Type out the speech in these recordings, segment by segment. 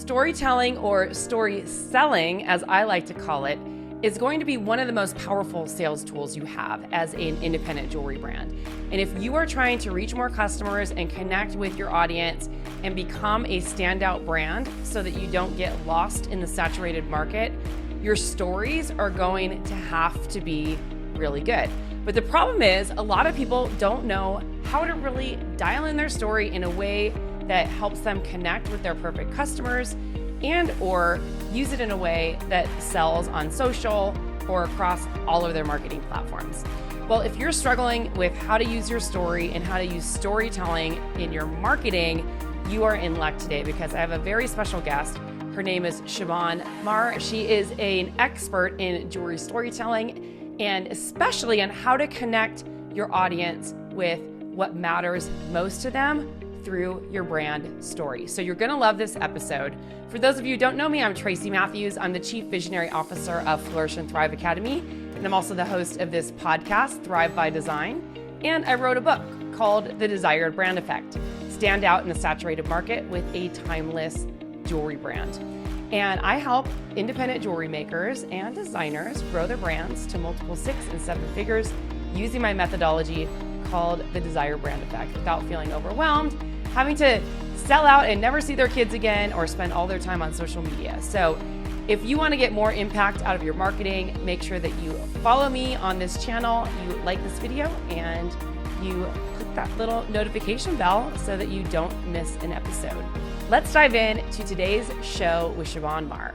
storytelling, or story selling, as I like to call it, is going to be one of the most powerful sales tools you have as an independent jewelry brand. And if you are trying to reach more customers and connect with your audience and become a standout brand so that you don't get lost in the saturated market, your stories are going to have to be really good. But the problem is, a lot of people don't know how to really dial in their story in a way that helps them connect with their perfect customers and or use it in a way that sells on social or across all of their marketing platforms. Well, if you're struggling with how to use your story and how to use storytelling in your marketing, you are in luck today because I have a very special guest. Her name is Siobhan Maher. She is an expert in jewelry storytelling and especially on how to connect your audience with what matters most to them through your brand story. So you're gonna love this episode. For those of you who don't know me, I'm Tracy Matthews. I'm the Chief Visionary Officer of Flourish and Thrive Academy, and I'm also the host of this podcast, Thrive by Design. And I wrote a book called The Desired Brand Effect, Stand Out in the Saturated Market with a Timeless Jewelry Brand. And I help independent jewelry makers and designers grow their brands to multiple 6 and 7 figures using my methodology called the Desired Brand Effect without feeling overwhelmed, having to sell out and never see their kids again or spend all their time on social media. So if you want to get more impact out of your marketing, make sure that you follow me on this channel, you like this video, and you click that little notification bell so that you don't miss an episode. Let's dive in to today's show with Siobhan Maher.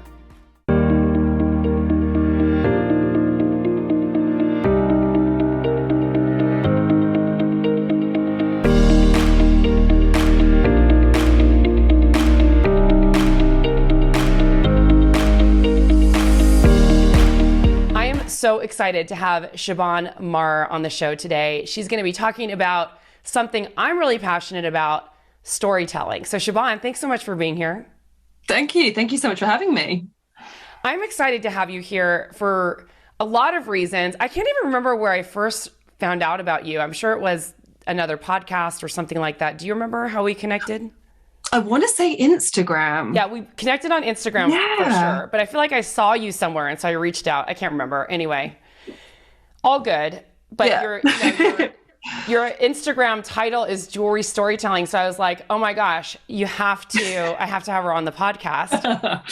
So excited to have Siobhan Maher on the show today. She's going to be talking about something I'm really passionate about, storytelling. So Siobhan, thanks so much for being here. Thank you. Thank you so much for having me. I'm excited to have you here for a lot of reasons. I can't even remember where I first found out about you. I'm sure it was another podcast or something like that. Do you remember how we connected? I want to say Instagram. Yeah, we connected on Instagram for sure. But I feel like I saw you somewhere and so I reached out. I can't remember. Anyway, all good. But your Instagram title is jewelry storytelling. So I was like, oh my gosh, I have to have her on the podcast,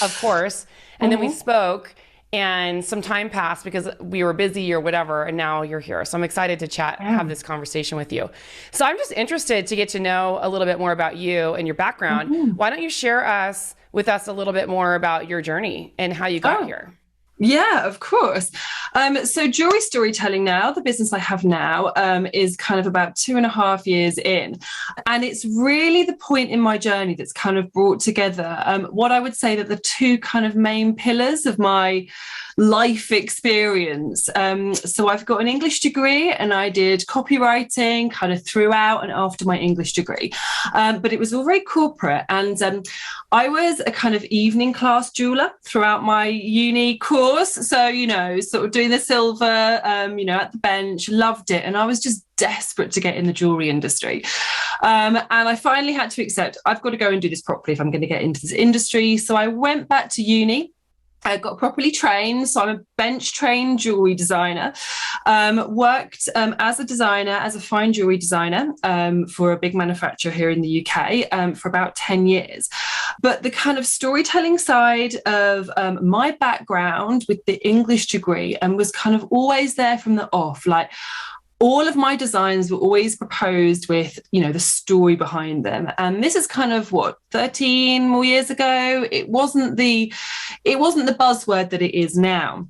of course. And then we spoke and some time passed because we were busy or whatever. And now you're here. So I'm excited to chat, have this conversation with you. So I'm just interested to get to know a little bit more about you and your background. Why don't you share with us a little bit more about your journey and how you got here? Yeah, of course. So jewelry storytelling now, the business I have now, is kind of about 2.5 years in. And it's really the point in my journey that's kind of brought together what I would say that the two kind of main pillars of my life experience. So I've got an English degree and I did copywriting kind of throughout and after my English degree. But it was all very corporate. And I was a kind of evening class jeweler throughout my uni course. So, sort of doing the silver, at the bench, loved it. And I was just desperate to get in the jewelry industry. And I finally had to accept, I've got to go and do this properly if I'm going to get into this industry. So I went back to uni. I got properly trained, so I'm a bench trained jewelry designer. Worked as a designer, as a fine jewelry designer for a big manufacturer here in the UK for about 10 years. But the kind of storytelling side of my background with the English degree was kind of always there from the off. Like, all of my designs were always proposed with, the story behind them. And this is kind of 13 more years ago. It wasn't the buzzword that it is now.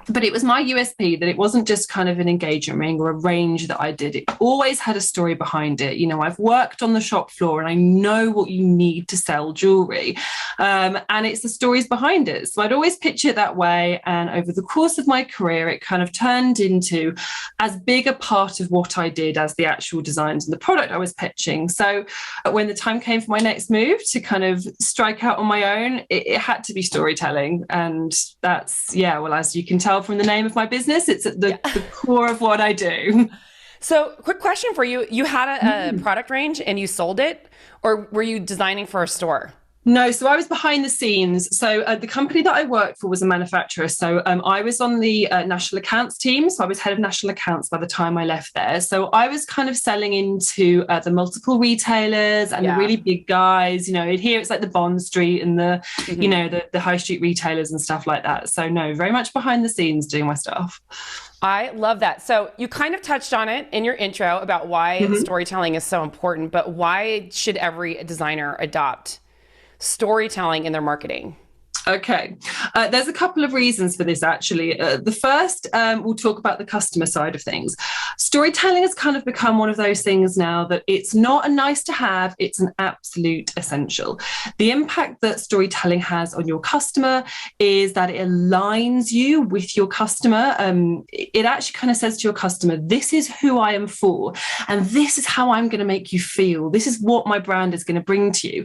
But it was my USP that it wasn't just kind of an engagement ring or a range that I did. It always had a story behind it. I've worked on the shop floor and I know what you need to sell jewelry. And it's the stories behind it. So I'd always picture it that way. And over the course of my career, it kind of turned into as big a part of what I did as the actual designs and the product I was pitching. So when the time came for my next move to kind of strike out on my own, it had to be storytelling. And that's, as you can tell from the name of my business, it's at the core of what I do. So quick question for you. You had a product range and you sold it, or were you designing for a store? No, so I was behind the scenes. So the company that I worked for was a manufacturer. So I was on the national accounts team. So I was head of national accounts by the time I left there. So I was kind of selling into the multiple retailers and the really big guys. You know, here it's like the Bond Street and the, you know, the high street retailers and stuff like that. So no, very much behind the scenes doing my stuff. I love that. So you kind of touched on it in your intro about why storytelling is so important, but why should every designer adopt storytelling in their marketing? Okay, there's a couple of reasons for this, actually. The first, we'll talk about the customer side of things. Storytelling has kind of become one of those things now that it's not a nice to have, it's an absolute essential. The impact that storytelling has on your customer is that it aligns you with your customer. It actually kind of says to your customer, this is who I am for, and this is how I'm going to make you feel. This is what my brand is going to bring to you.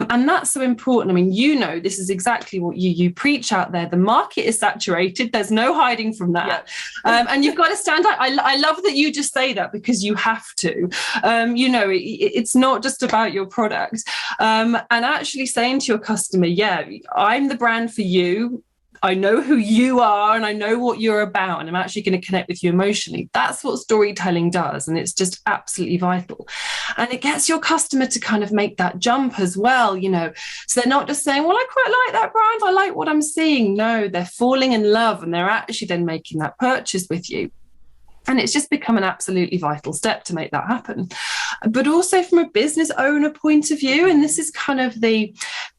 And that's so important. I mean, you know, this is exactly what you preach out there. The market is saturated. There's no hiding from that. And you've got to stand out. I love that you just say that, because you have to. You know, it's not just about your product. And actually saying to your customer, yeah, I'm the brand for you. I know who you are and I know what you're about, and I'm actually going to connect with you emotionally. That's what storytelling does. And it's just absolutely vital. And it gets your customer to kind of make that jump as well, you know. So they're not just saying, well, I quite like that brand, I like what I'm seeing. No, they're falling in love and they're actually then making that purchase with you. And it's just become an absolutely vital step to make that happen. But also from a business owner point of view, and this is kind of the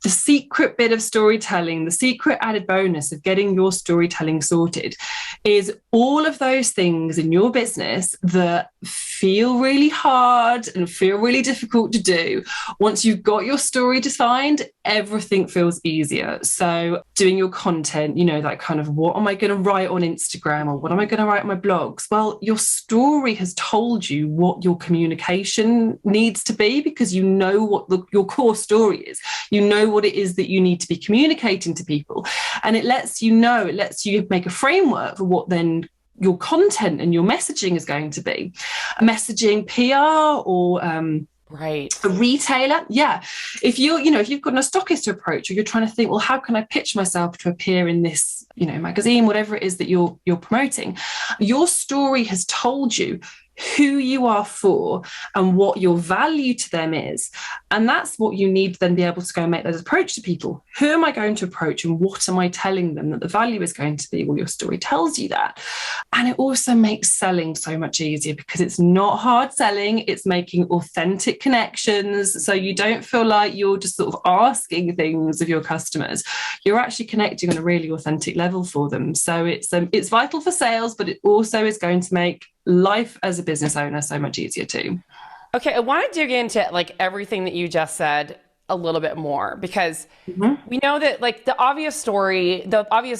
secret bit of storytelling, the secret added bonus of getting your storytelling sorted, is all of those things in your business that feel really hard and feel really difficult to do. Once you've got your story defined, everything feels easier. So doing your content, you know, that kind of, what am I going to write on Instagram, or what am I going to write on my blogs? Well, your story has told you what your communication needs to be, because you know what your core story is. You know what it is that you need to be communicating to people. And it lets you know, it lets you make a framework for what then your content and your messaging is going to be. Messaging, PR, or right, a retailer. Yeah. If you're, you know, if you've got a stockist to approach, or you're trying to think, well, how can I pitch myself to appear in this, you know, magazine, whatever it is that you're promoting, your story has told you who you are for and what your value to them is. And that's what you need to then be able to go and make those approach to people. Who am I going to approach, and what am I telling them that the value is going to be? Well, your story tells you that. And it also makes selling so much easier, because it's not hard selling, it's making authentic connections. So you don't feel like you're just sort of asking things of your customers. You're actually connecting on a really authentic level for them. So it's vital for sales, but it also is going to make life as a business owner so much easier too. Okay, I want to dig into like everything that you just said a little bit more, because we know that like the obvious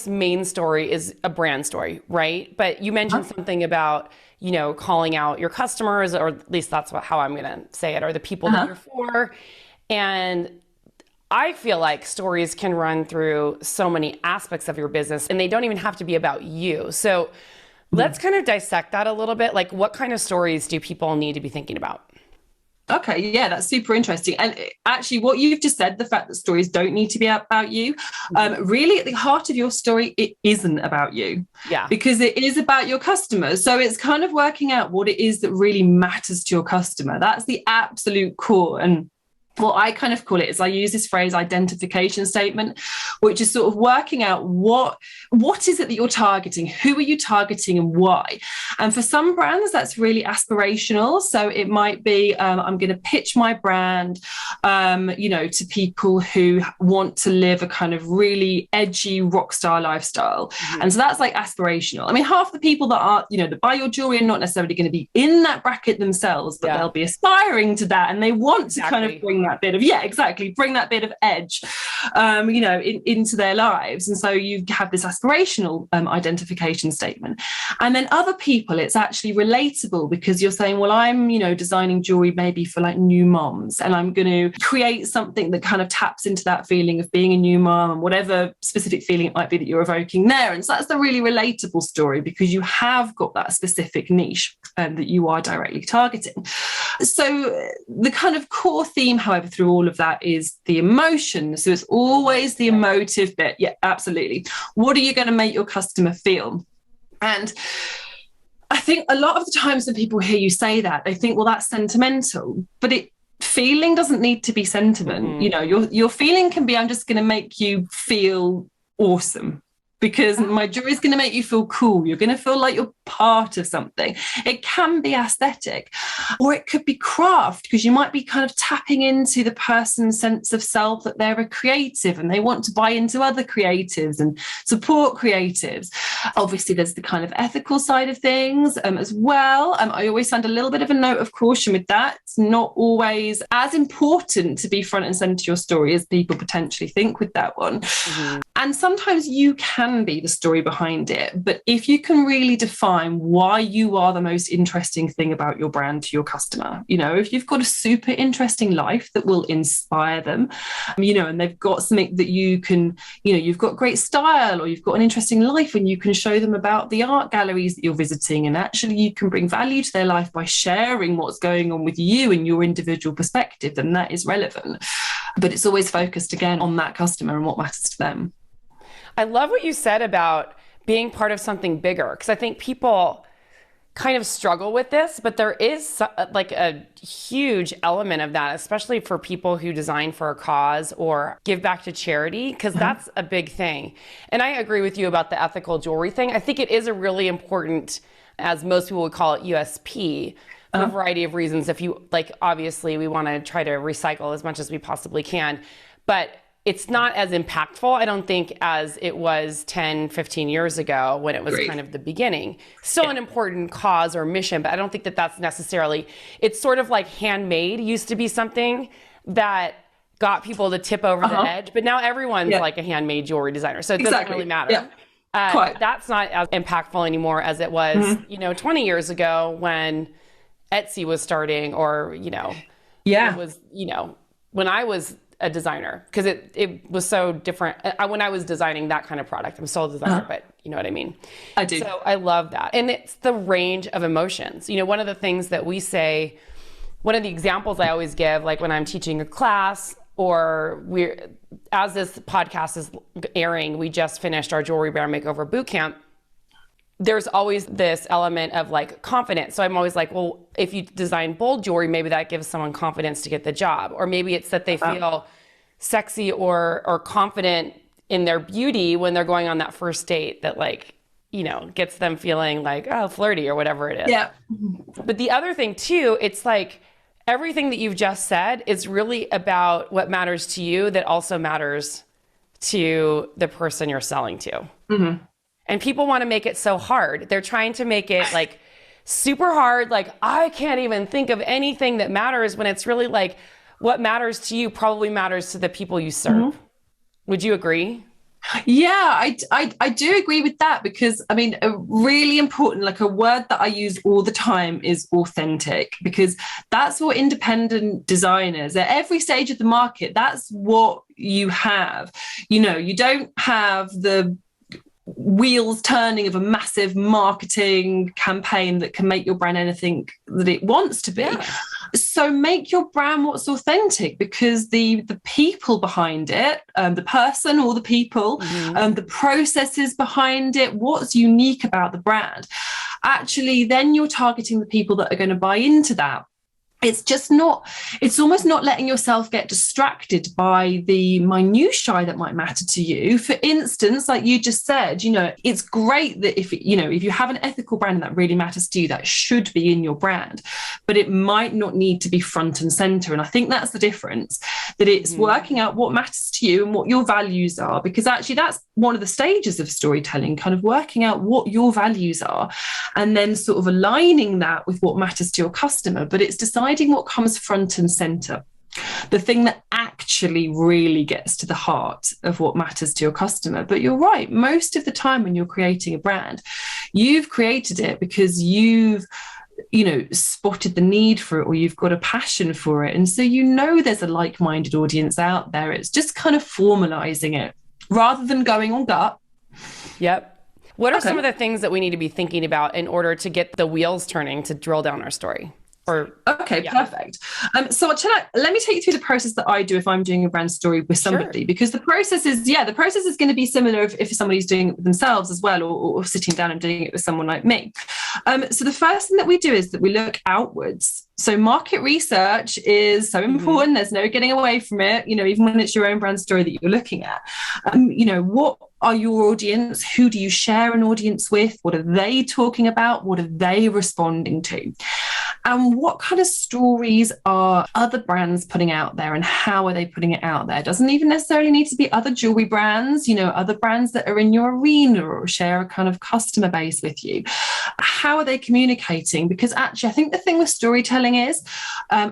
main story is a brand story, right? But you mentioned something about, you know, calling out your customers, or at least that's how I'm going to say it, or the people that you're for. And I feel like stories can run through so many aspects of your business, and they don't even have to be about you. So let's kind of dissect that a little bit. Like, what kind of stories do people need to be thinking about? Okay, yeah, that's super interesting. And actually, what you've just said, the fact that stories don't need to be about you, really at the heart of your story, it isn't about you. Yeah. Because it is about your customers. So it's kind of working out what it is that really matters to your customer. That's the absolute core. And what I kind of call it is, I use this phrase identification statement, which is sort of working out what is it that you're targeting, who are you targeting, and why. And for some brands, that's really aspirational. So it might be, I'm going to pitch my brand, you know, to people who want to live a kind of really edgy rock star lifestyle. And so that's like aspirational. I mean, half the people that are, you know, that buy your jewelry are not necessarily going to be in that bracket themselves, but they'll be aspiring to that, and they want to kind of bring that bit of, bring that bit of edge, you know, into their lives. And so you have this aspirational identification statement. And then other people, it's actually relatable, because you're saying, well, I'm, you know, designing jewelry maybe for like new moms, and I'm going to create something that kind of taps into that feeling of being a new mom, and whatever specific feeling it might be that you're evoking there. And so that's the really relatable story, because you have got that specific niche that you are directly targeting. So the kind of core theme, however, fiber through all of that is the emotion. So it's always the emotive bit. Yeah, absolutely. What are you going to make your customer feel? And I think a lot of the times when people hear you say that, they think, well, that's sentimental, but feeling doesn't need to be sentiment. You know, your feeling can be, I'm just going to make you feel awesome, because my jewelry is going to make you feel cool. You're going to feel like you're part of something. It can be aesthetic, or it could be craft, because you might be kind of tapping into the person's sense of self, that they're a creative and they want to buy into other creatives and support creatives. Obviously, there's the kind of ethical side of things as well. I always sound a little bit of a note of caution with that. It's not always as important to be front and center your story as people potentially think with that one. And sometimes you can be the story behind it. But if you can really define why you are the most interesting thing about your brand to your customer, you know, if you've got a super interesting life that will inspire them, you know, and they've got something that you can, you know, you've got great style, or you've got an interesting life, and you can show them about the art galleries that you're visiting, and actually you can bring value to their life by sharing what's going on with you and your individual perspective, then that is relevant. But it's always focused again on that customer and what matters to them. I love what you said about being part of something bigger, because I think people kind of struggle with this, but there is like a huge element of that, especially for people who design for a cause or give back to charity, because that's a big thing. And I agree with you about the ethical jewelry thing. I think it is a really important, as most people would call it, USP, for a variety of reasons. If you like, obviously we want to try to recycle as much as we possibly can, but it's not as impactful, I don't think, as it was 10, 15 years ago when it was kind of the beginning. Still an important cause or mission, but I don't think that that's necessarily, it's sort of like handmade used to be something that got people to tip over the edge, but now everyone's like a handmade jewelry designer. So it doesn't really matter. That's not as impactful anymore as it was, you know, 20 years ago when Etsy was starting, or, you know, it was, you know, when I was a designer, because it was so different. When I was designing that kind of product, I'm still a designer, but you know what I mean? I do. So I love that. And it's the range of emotions. You know, one of the things that we say, one of the examples I always give, like when I'm teaching a class, or as this podcast is airing, we just finished our jewelry brand makeover bootcamp. There's always this element of like confidence. So I'm always like, well, if you design bold jewelry, maybe that gives someone confidence to get the job. Or maybe it's that they feel sexy or confident in their beauty when they're going on that first date, that like, you know, gets them feeling like, oh, flirty or whatever it is. Yeah. But the other thing too, it's like everything that you've just said is really about what matters to you that also matters to the person you're selling to. And people want to make it so hard. They're trying to make it like super hard. Like, I can't even think of anything that matters, when it's really like what matters to you probably matters to the people you serve. Would you agree? Yeah, I do agree with that, because I mean, a really important, like a word that I use all the time is authentic, because that's what independent designers at every stage of the market, that's what you have. You know, you don't have the wheels turning of a massive marketing campaign that can make your brand anything that it wants to be. So make your brand what's authentic, because the people behind it, the person or the people, the processes behind it, what's unique about the brand, actually then you're targeting the people that are going to buy into that. It's almost not letting yourself get distracted by the minutiae that might matter to you. For instance, like you just said, you know, it's great that if you have an ethical brand that really matters to you, that should be in your brand, but it might not need to be front and center. And I think that's the difference, that it's working out what matters to you and what your values are, because actually that's one of the stages of storytelling, kind of working out what your values are and then sort of aligning that with what matters to your customer. But it's deciding what comes front and center, the thing that actually really gets to the heart of what matters to your customer. But you're right, most of the time when you're creating a brand, you've created it because you've spotted the need for it, or you've got a passion for it. And so there's a like-minded audience out there. It's just kind of formalizing it rather than going on gut. Yep. What are some of the things that we need to be thinking about in order to get the wheels turning to drill down our story? Or Okay, perfect. So let me take you through the process that I do if I'm doing a brand story with somebody, because the process is going to be similar if somebody's doing it with themselves as well, or sitting down and doing it with someone like me. So the first thing that we do is that we look outwards. So market research is so important. There's no getting away from it, even when it's your own brand story that you're looking at. What are your audience? Who do you share an audience with? What are they talking about? What are they responding to? And what kind of stories are other brands putting out there, and how are they putting it out there? It doesn't even necessarily need to be other jewelry brands, other brands that are in your arena or share a kind of customer base with you. How are they communicating? Because actually, I think the thing with storytelling is,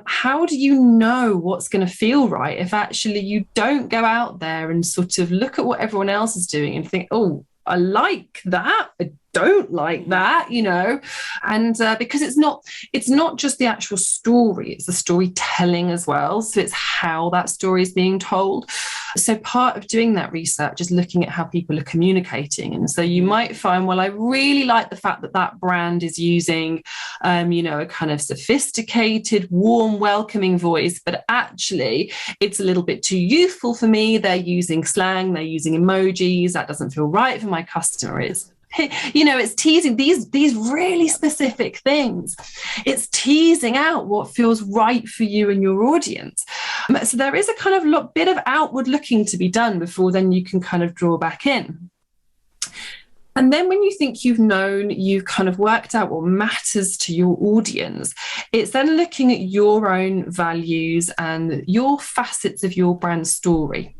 how do you know what's going to feel right if actually you don't go out there and sort of look at what everyone else is doing and think, oh, I like that, I don't like that, and because it's not just the actual story, it's the storytelling as well. So it's how that story is being told. So part of doing that research is looking at how people are communicating. And so you might find, well, I really like the fact that brand is using, a kind of sophisticated, warm, welcoming voice, but actually it's a little bit too youthful for me. They're using slang, they're using emojis. That doesn't feel right for my customer. It's teasing these really specific things. It's teasing out what feels right for you and your audience. So there is a kind of bit of outward looking to be done before then you can kind of draw back in. And then when you think you've kind of worked out what matters to your audience, it's then looking at your own values and your facets of your brand story.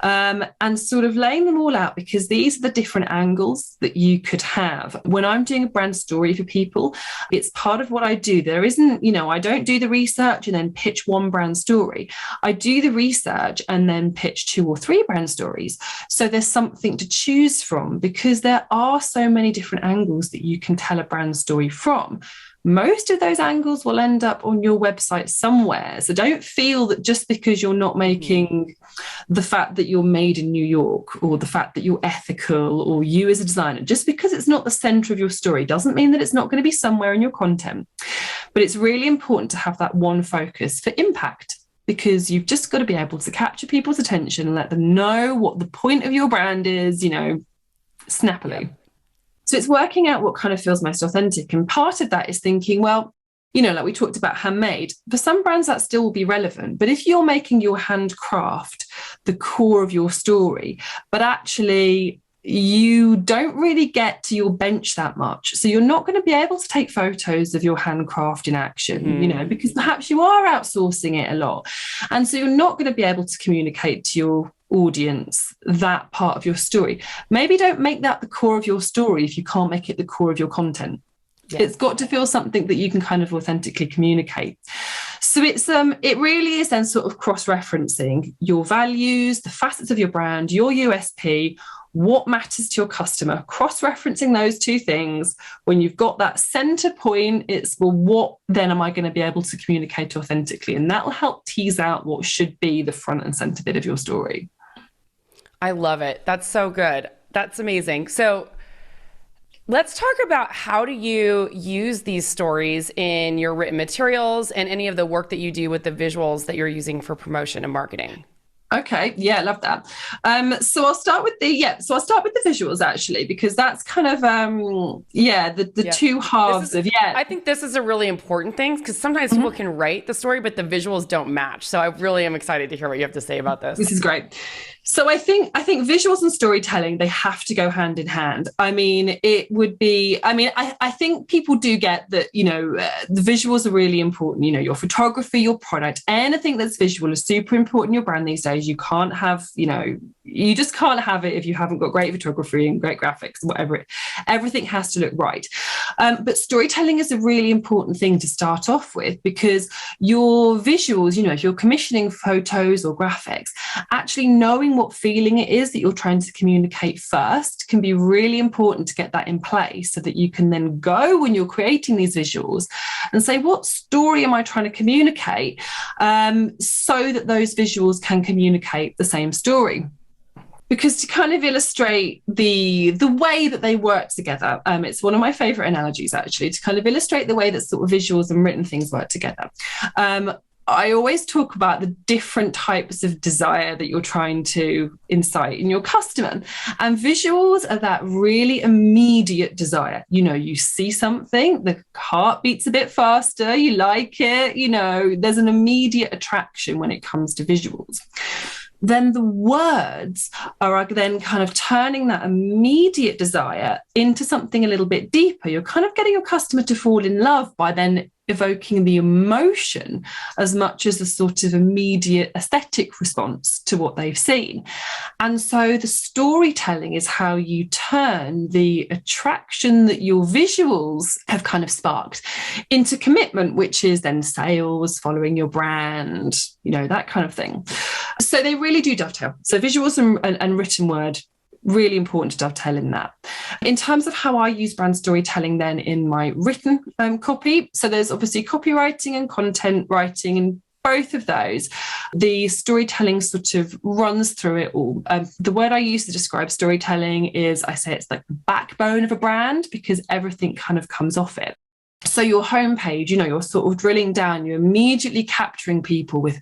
And sort of laying them all out, because these are the different angles that you could have. When I'm doing a brand story for people, it's part of what I do. There isn't, I don't do the research and then pitch one brand story. I do the research and then pitch 2 or 3 brand stories. So there's something to choose from, because there are so many different angles that you can tell a brand story from. Most of those angles will end up on your website somewhere. So don't feel that just because you're not making the fact that you're made in New York, or the fact that you're ethical, or you as a designer, just because it's not the center of your story doesn't mean that it's not going to be somewhere in your content. But it's really important to have that one focus for impact, because you've just got to be able to capture people's attention and let them know what the point of your brand is, snappily. Yeah. So it's working out what kind of feels most authentic. And part of that is thinking, well, like we talked about handmade, for some brands that still will be relevant. But if you're making your handcraft the core of your story, but actually you don't really get to your bench that much, so you're not going to be able to take photos of your handcraft in action, because perhaps you are outsourcing it a lot. And so you're not going to be able to communicate to your audience that part of your story. Maybe don't make that the core of your story if you can't make it the core of your content. Yes. It's got to feel something that you can kind of authentically communicate. So it really is then sort of cross-referencing your values, the facets of your brand, your USP, what matters to your customer, cross-referencing those 2 things. When you've got that center point, it's, well, what then am I going to be able to communicate authentically? And that will help tease out what should be the front and center bit of your story. I love it. That's so good. That's amazing. So let's talk about, how do you use these stories in your written materials and any of the work that you do with the visuals that you're using for promotion and marketing? Okay. Yeah, I love that. So I'll start with the visuals, actually, because that's kind of the 2 halves of. I think this is a really important thing, because sometimes people can write the story, but the visuals don't match. So I really am excited to hear what you have to say about this. This is great. So I think visuals and storytelling, they have to go hand in hand. I mean, I think people do get that, the visuals are really important. Your photography, your product, anything that's visual is super important in your brand these days. You can't have, you just can't have it if you haven't got great photography and great graphics, whatever. Everything has to look right. But storytelling is a really important thing to start off with, because your visuals, if you're commissioning photos or graphics, actually knowing what feeling it is that you're trying to communicate first can be really important to get that in place, so that you can then go, when you're creating these visuals, and say, what story am I trying to communicate, so that those visuals can communicate the same story. Because to kind of illustrate the way that they work together, it's one of my favorite analogies, actually, to kind of illustrate the way that sort of visuals and written things work together. I always talk about the different types of desire that you're trying to incite in your customer. And visuals are that really immediate desire. You know, you see something, the heart beats a bit faster, you like it, you know, there's an immediate attraction when it comes to visuals. Then the words are then kind of turning that immediate desire into something a little bit deeper. You're kind of getting your customer to fall in love by then evoking the emotion as much as the sort of immediate aesthetic response to what they've seen. And so the storytelling is how you turn the attraction that your visuals have kind of sparked into commitment, which is then sales, following your brand, you know, that kind of thing. So they really do dovetail. So visuals and written word, really important to dovetail in that. In terms of how I use brand storytelling then in my written copy, so there's obviously copywriting and content writing, and both of those, the storytelling sort of runs through it all. The word I use to describe storytelling is, I say it's like the backbone of a brand, because everything kind of comes off it. So your homepage, you know, you're sort of drilling down, you're immediately capturing people with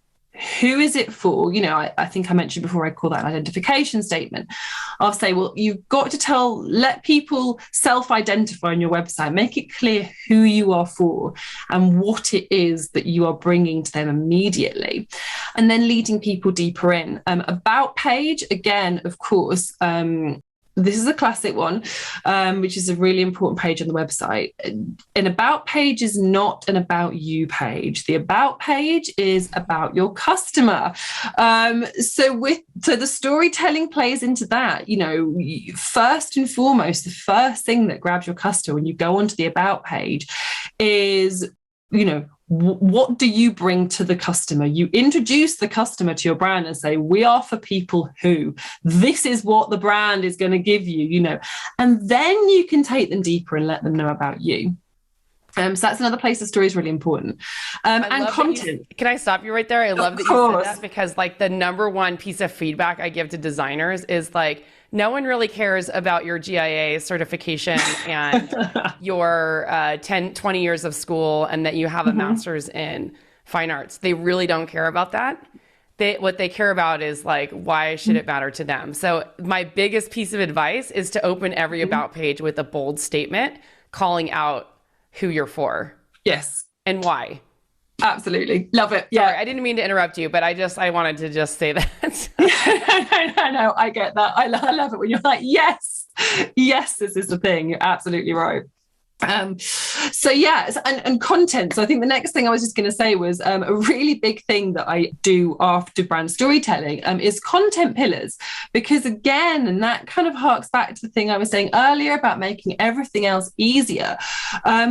who is it for? You know, I think I mentioned before, I call that an identification statement. I'll say, well, you've got to let people self-identify on your website, make it clear who you are for and what it is that you are bringing to them immediately. And then leading people deeper in. About page, again, of course, this is a classic one, which is a really important page on the website. An about page is not an about you page. The about page is about your customer. So the storytelling plays into that. You know, first and foremost, the first thing that grabs your customer when you go onto the about page is, you know, what do you bring to the customer? You introduce the customer to your brand and say, we are for people who, this is what the brand is going to give you, you know, and then you can take them deeper and let them know about you. So that's another place the story is really important. And content. Can I stop you right there? I love that you said that, because like the number one piece of feedback I give to designers is like, no one really cares about your GIA certification and your 10, 20 years of school and that you have a master's in fine arts. They really don't care about that. What they care about is like, why should it matter to them? So my biggest piece of advice is to open every about page with a bold statement calling out who you're for. Yes. And why. Absolutely. Love it. Yeah. Sorry, I didn't mean to interrupt you, but I wanted to just say that. No, I get that. I love it when you're like, yes, this is the thing. You're absolutely right. So yeah, and content. So I think the next thing I was just going to say was a really big thing that I do after brand storytelling is content pillars, because again, and that kind of harks back to the thing I was saying earlier about making everything else easier,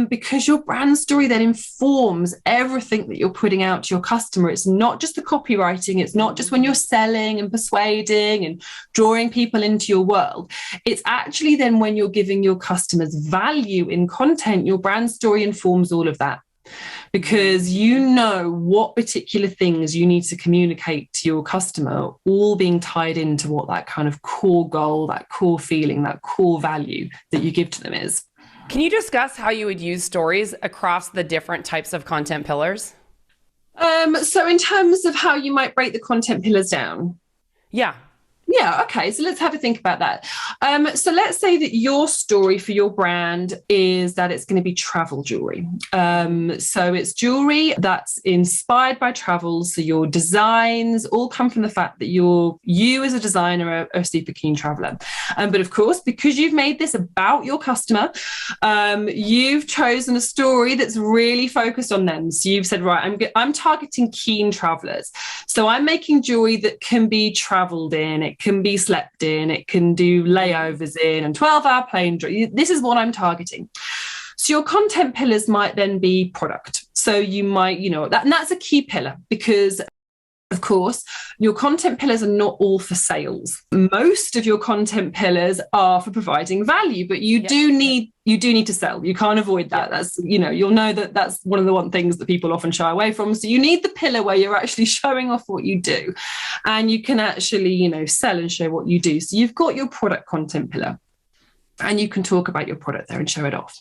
because your brand story then informs everything that you're putting out to your customer. It's not just the copywriting. It's not just when you're selling and persuading and drawing people into your world. It's actually then when you're giving your customers value in content, your brand story informs all of that, because you know what particular things you need to communicate to your customer, all being tied into what that kind of core goal, that core feeling, that core value that you give to them is. Can you discuss how you would use stories across the different types of content pillars? So in terms of how you might break the content pillars down? Yeah, okay. So let's have a think about that. So let's say that your story for your brand is that it's going to be travel jewelry. So it's jewelry that's inspired by travel. So your designs all come from the fact that you as a designer are a super keen traveler. But of course, because you've made this about your customer, you've chosen a story that's really focused on them. So you've said, right, I'm targeting keen travelers. So I'm making jewelry that can be traveled in. It can be slept in, it can do layovers in, and 12-hour plane. This is what I'm targeting. So your content pillars might then be product. So you might, and that's a key pillar, because Of course, your content pillars are not all for sales. Most of your content pillars are for providing value, but you do need to sell. You can't avoid that. That's, you'll know that that's one of the things that people often shy away from. So you need the pillar where you're actually showing off what you do, and you can actually, sell and show what you do. So you've got your product content pillar, and you can talk about your product there and show it off.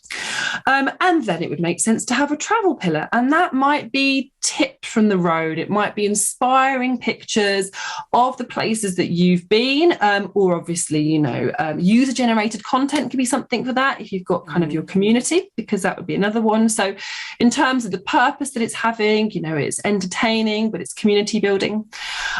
And then it would make sense to have a travel pillar. And that might be tips from the road. It might be inspiring pictures of the places that you've been, or obviously, user-generated content can be something for that if you've got kind of your community, because that would be another one. So in terms of the purpose that it's having, it's entertaining, but it's community building.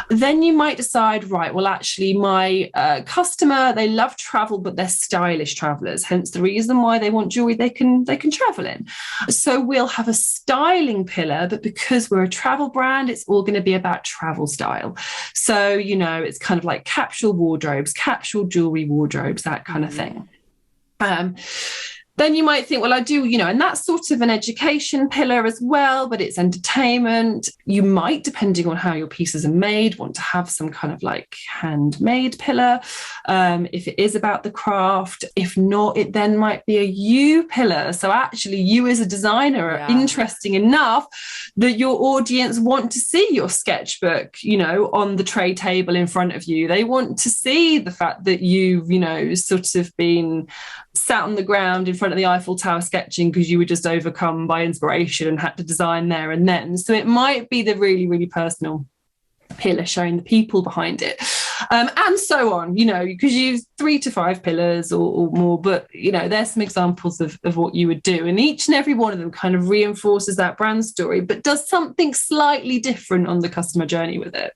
Then you might decide, right, well, actually, my customer, they love travel, but they're stylish travelers, hence the reason why they want jewelry they can travel in. So we'll have a styling pillar, but because we're a travel brand, it's all going to be about travel style. So, it's kind of like capsule wardrobes, capsule jewelry wardrobes, that kind of thing. Then you might think, well, I do, and that's sort of an education pillar as well, but it's entertainment. You might, depending on how your pieces are made, want to have some kind of like handmade pillar, if it is about the craft. If not, it then might be a you pillar. So actually, you as a designer are interesting enough that your audience want to see your sketchbook, on the tray table in front of you. They want to see the fact that you've, sort of been sat on the ground in front of the Eiffel Tower sketching because you were just overcome by inspiration and had to design there and then. So it might be the really, really personal pillar showing the people behind it. And so on, because you use 3 to 5 pillars or more, but, there's some examples of what you would do. And each and every one of them kind of reinforces that brand story, but does something slightly different on the customer journey with it.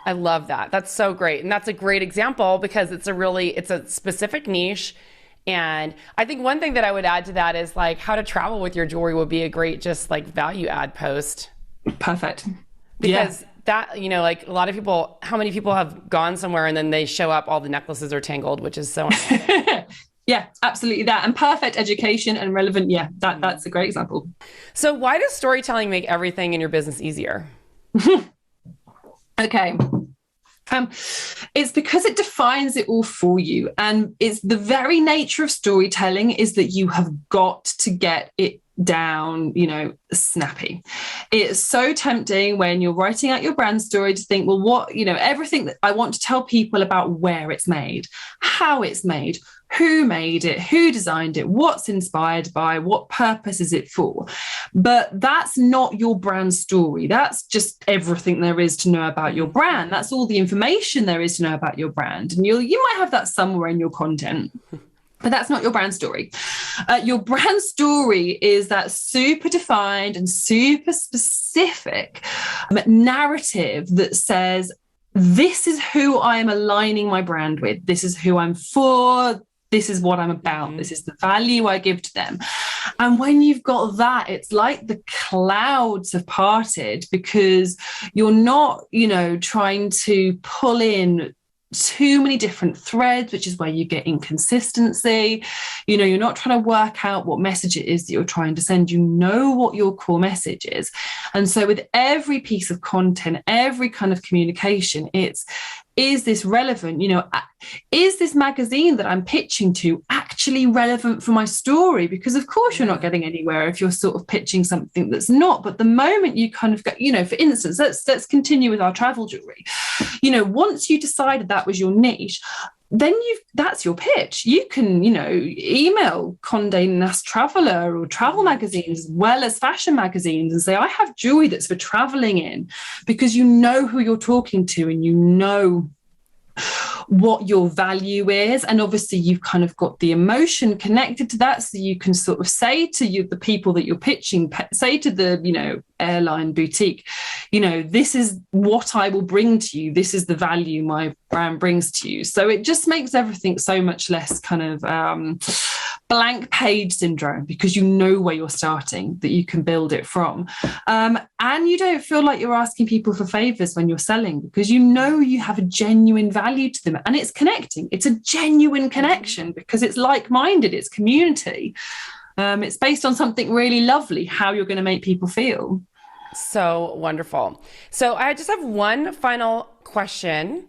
I love that. That's so great. And that's a great example because it's a specific niche. And I think one thing that I would add to that is like how to travel with your jewelry would be a great just like value add post. Perfect. Because that, like a lot of people, how many people have gone somewhere and then they show up, all the necklaces are tangled, which is so Yeah, absolutely that. And perfect education and relevant. Yeah, that's a great example. So why does storytelling make everything in your business easier? Okay. It's because it defines it all for you. And it's the very nature of storytelling is that you have got to get it down, snappy. It's so tempting when you're writing out your brand story to think, well, what, everything that I want to tell people about where it's made, how it's made, who made it, who designed it, what's inspired by, what purpose is it for? But that's not your brand story. That's just everything there is to know about your brand. That's all the information there is to know about your brand. And you might have that somewhere in your content, but that's not your brand story. Your brand story is that super defined and super specific narrative that says, this is who I am aligning my brand with. This is who I'm for. This is what I'm about. This is the value I give to them. And when you've got that, it's like the clouds have parted because you're not, trying to pull in too many different threads, which is where you get inconsistency. You're not trying to work out what message it is that you're trying to send. You know what your core message is. And so with every piece of content, every kind of communication, is this relevant? Is this magazine that I'm pitching to actually relevant for my story? Because of course you're not getting anywhere if you're sort of pitching something that's not. But the moment you kind of go, for instance, let's continue with our travel jewelry. Once you decided that was your niche, then that's your pitch. You can, email Condé Nast Traveler or travel magazines as well as fashion magazines and say, I have jewelry that's for traveling in, because you know who you're talking to and you know what your value is. And obviously you've kind of got the emotion connected to that. So you can sort of say to the people that you're pitching, say to the, airline boutique, this is what I will bring to you. This is the value my brand brings to you. So it just makes everything so much less kind of blank page syndrome, because you know where you're starting, that you can build it from. And you don't feel like you're asking people for favors when you're selling, because you have a genuine value to them and it's connecting. It's a genuine connection because it's like-minded, it's community. It's based on something really lovely, how you're going to make people feel. So wonderful. So I just have one final question.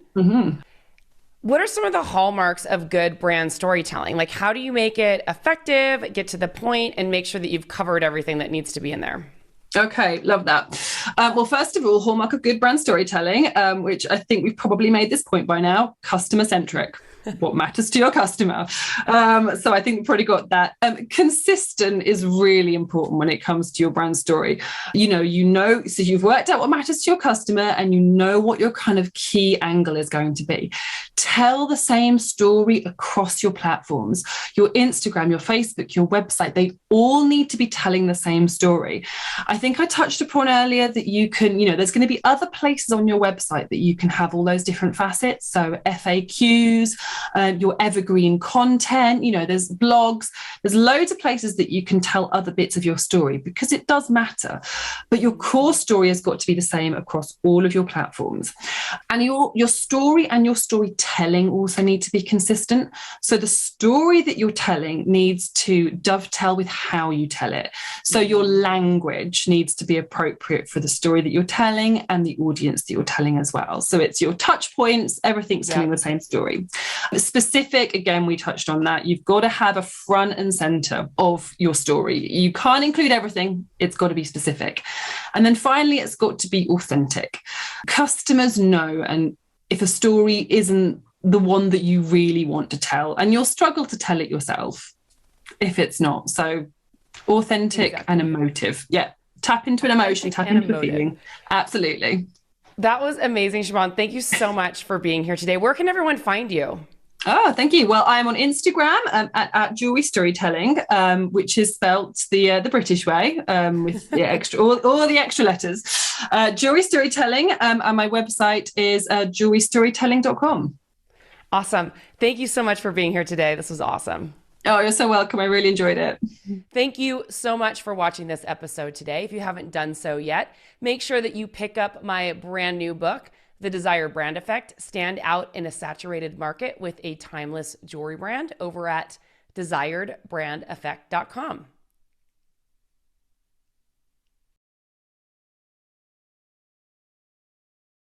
What are some of the hallmarks of good brand storytelling? Like, how do you make it effective, get to the point, and make sure that you've covered everything that needs to be in there? Okay, love that. Well, first of all, hallmark of good brand storytelling, which I think we've probably made this point by now, customer centric. What matters to your customer. So I think we've probably got that. Consistent is really important when it comes to your brand story. So you've worked out what matters to your customer and you know what your kind of key angle is going to be. Tell the same story across your platforms, your Instagram, your Facebook, your website. They all need to be telling the same story. I think I touched upon earlier that you can, there's going to be other places on your website that you can have all those different facets. So FAQs, your evergreen content, there's blogs, there's loads of places that you can tell other bits of your story because it does matter. But your core story has got to be the same across all of your platforms. And your story and your storytelling also need to be consistent. So the story that you're telling needs to dovetail with how you tell it. So your language needs to be appropriate for the story that you're telling and the audience that you're telling as well. So it's your touch points, everything's telling the same story. Specific, again, we touched on that. You've got to have a front and center of your story. You can't include everything. It's got to be specific. And then finally, it's got to be authentic. Customers know, and if a story isn't the one that you really want to tell, and you'll struggle to tell it yourself if it's not. So authentic and emotive. Yeah. Tap into an emotion, tap into a feeling. Absolutely. That was amazing, Siobhan. Thank you so much for being here today. Where can everyone find you? Oh, thank you. Well, I'm on Instagram at Jewelry Storytelling, which is spelt the British way, with the extra all the extra letters. Jewelry Storytelling, and my website is jewelrystorytelling.com. Awesome. Thank you so much for being here today. This was awesome. Oh, you're so welcome. I really enjoyed it. Thank you so much for watching this episode today. If you haven't done so yet, make sure that you pick up my brand new book, The Desired Brand Effect: Stand Out in a Saturated Market with a Timeless Jewelry Brand, over at desiredbrandeffect.com.